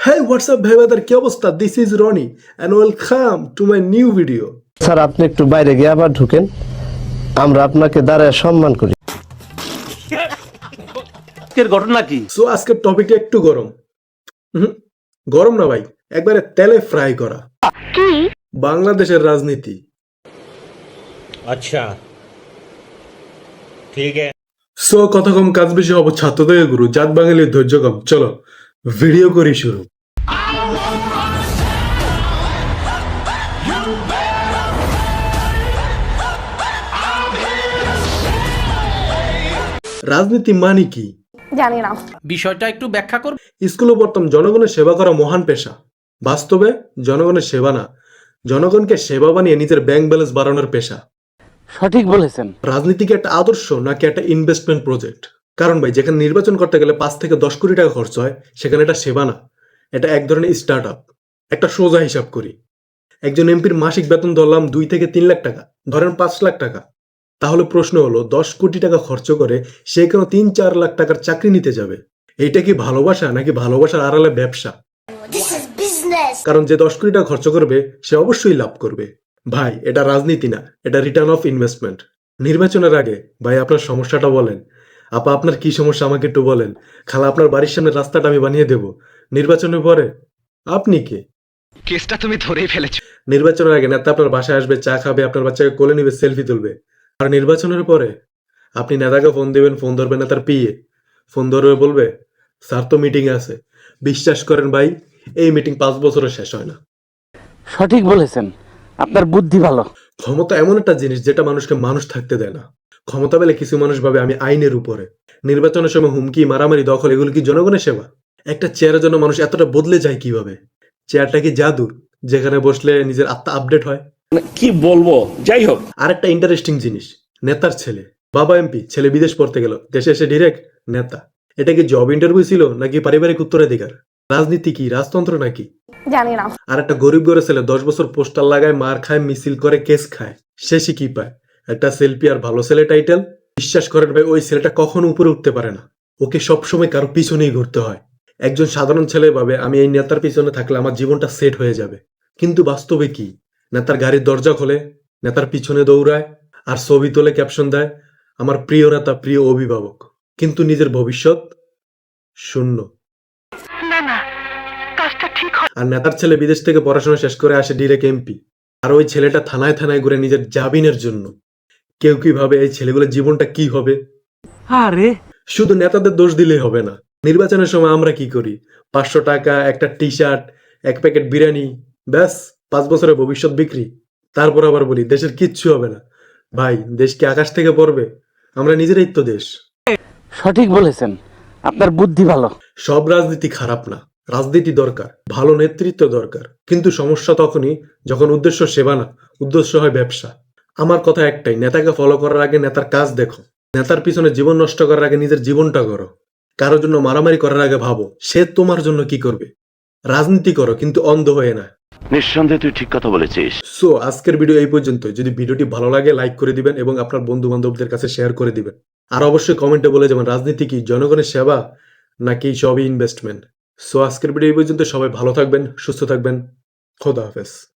Hey, what's up, ভাই বাদার কি অবস্থা? This is Ronnie and welcome to my new video. Sir আপনি একটু বাইরে গিয়ে আবার ঢুকেন, আমরা আপনাকে দাঁড়ায় সম্মান করি। এর ঘটনা কি? So আজকের টপিকটা একটু গরম। গরম না ভাই, একবারে তেলে ফ্রাই করা। কি? বাংলাদেশের রাজনীতি। अच्छा ठीक है। সো কথা কম কাজ বেশি হব, ছাত্র থেকে গুরু, জাত বাঙালির ধৈর্য কম। চলো ভিডিও করি শুরু। রাজনীতি মানে কি জানি না। বিষয়টা একটু ব্যাখ্যা করব। স্কুলে পড়তাম জনগণের সেবা করা মহান পেশা। বাস্তবে জনগণের সেবা না, জনগণকে সেবা বানিয়ে নিজের ব্যাংক ব্যালেন্স বাড়ানোর পেশা। সঠিক বলেছেন। রাজনীতি কি একটা আদর্শ নাকি একটা ইনভেস্টমেন্ট প্রজেক্ট? কারণ ভাই, যেখানে নির্বাচন করতে গেলে 5 থেকে 10 কোটি টাকা খরচ হয়, সেখানে এটা সেবা না, এটা এক ধরনের স্টার্ট আপ। একটা সোজা হিসাব করি, একজন এমপির মাসিক বেতন ধরলাম 2 থেকে 3 লাখ টাকা, ধরেন 5 লাখ টাকা। তাহলে প্রশ্ন হলো, 10 কোটি টাকা খরচ করে সে কেন 3-4 লাখ টাকার চাকরি নিতে যাবে? এইটা কি ভালোবাসা নাকি ভালোবাসার আড়ালে ব্যবসা? কারণ যে 10 কোটি টাকা খরচ করবে সে অবশ্যই লাভ করবে। ভাই, এটা রাজনীতি না, এটা রিটার্ন অফ ইনভেস্টমেন্ট। নির্বাচনের আগে ভাই আপনার সমস্যাটা বলেন। আপা আপনার কি সমস্যা আমাকে একটু বলেন। খালা আপনার বাড়ির সামনে রাস্তাটা আমি বানিয়ে দেব। নির্বাচনের পরে আপনি কে? কেসটা তুমি ধরেই ফেলেছো। নির্বাচনের আগে নেতা আপনার বাসায় আসবে, চা খাবে, আপনার বাচ্চাকে কোলে নিবে, সেলফি তুলবে। আর নির্বাচনের পরে আপনি নেতাকে ফোন দিবেন, ফোন ধরবে না তার পিএ, ফোন ধরবে বলবে স্যার তো মিটিং আছে। বিশ্বাস করেন ভাই, এই মিটিং 5 বছরে শেষ হয় না। সঠিক বলেছেন, আপনার বুদ্ধি ভালো। ক্ষমতা এমন একটা জিনিস যেটা মানুষকে মানুষ থাকতে দেয় না। ক্ষমতা পেলে কিছু মানুষ ভাবে আমি আইনের উপরে। নির্বাচনের সময় হুমকি, মারামারি, দখল, এগুলো কি জনগণের সেবা? একটা চেয়ারের জন্য মানুষ এতটা বদলে যায় কিভাবে? চেয়ারটা কি জাদু যেখানে বসলে নিজের আত্মা আপডেট হয়? কি বলবো, যাই হোক। আরেকটা ইন্টারেস্টিং জিনিস, নেতার ছেলে, বাবা এমপি, ছেলে বিদেশ পড়তে গেল, দেশে এসে ডিরেক্ট নেতা। এটা কি জব ইন্টারভিউ ছিল নাকি পারিবারিক উত্তরাধিকার? রাজনীতি কি রাজতন্ত্র নাকি? জানি না। আর একটা গরিব ঘরের ছেলে 10 বছর পোস্টার লাগায়, মার খায়, মিছিল করে, কেস খায়, শেষে কি পায়? একটা সেলফি আর ভালো ছেলে টাইটেল। বিশ্বাস করেন ভাই, ওই ছেলেটা কখনো উপরে উঠতে পারে না, ওকে সবসময় কারো পিছনেই ঘুরতে হয়। একজন সাধারণ ছেলে ভাবে আমি এই নেতার পিছনে থাকলে আমার জীবনটা সেট হয়ে যাবে। কিন্তু বাস্তবে কি? নেতার গাড়ির দরজা খোলে, নেতার পিছনে দৌড়ায়, আর ছবি তোলে, ক্যাপশন দেয় আমার প্রিয় নেতা, প্রিয় অভিভাবক, কিন্তু নিজের ভবিষ্যৎ শূন্য। আর নেতার ছেলে বিদেশ থেকে পড়াশোনা শেষ করে আসে ডিরেক্ট এমপি, আর ওই ছেলেটা থানায় থানায় ঘুরে নিজের জামিনের জন্য। কেউ কি ভাবে এই ছেলেগুলোর জীবনটা কি হবে? আরে শুধু নেতাদের দোষ দিলেই হবে না। নির্বাচনের সময় আমরা কি করি? 500 টাকা, একটা টি শার্ট, 1 প্যাকেট বিরিয়ানি, ব্যাস 5 বছরের ভবিষ্যৎ বিক্রি। তারপর আবার বলি দেশের কিচ্ছু হবে না। ভাই, দেশ কি আকাশ থেকে পড়বে? আমরা নিজেরাই তো দেশ। সঠিক বলেছেন, আপনার বুদ্ধি ভালো। সব রাজনীতি খারাপ না, রাজনীতি দরকার, ভালো নেতৃত্ব দরকার, কিন্তু সমস্যা তখনই যখন উদ্দেশ্য সেবা না, উদ্দেশ্য হয় ব্যবসা। আমার কথা একটাই, নেতাকে ফলো করার আগে নেতার কাজ দেখো, নেতার পিছনে জীবন নষ্ট করার আগে নিজের জীবনটা করো, কারোর জন্য মারামারি করার আগে ভাবো সে তোমার জন্য কি করবে। রাজনীতি করো কিন্তু অন্ধ হয়ে না। নিঃসন্দেহে তুই ঠিক কথা বলেছিস। সো আজকের ভিডিও এই পর্যন্ত। যদি ভিডিওটি ভালো লাগে লাইক করে দিবেন এবং আপনার বন্ধু বান্ধবদের কাছে শেয়ার করে দিবেন। আর অবশ্যই কমেন্টে বলে যাবেন রাজনীতি কি জনগণের সেবা নাকি সবই ইনভেস্টমেন্ট। সো আজকের ভিডিও এই পর্যন্ত। সবাই ভালো থাকবেন, সুস্থ থাকবেন। খোদা হাফেজ।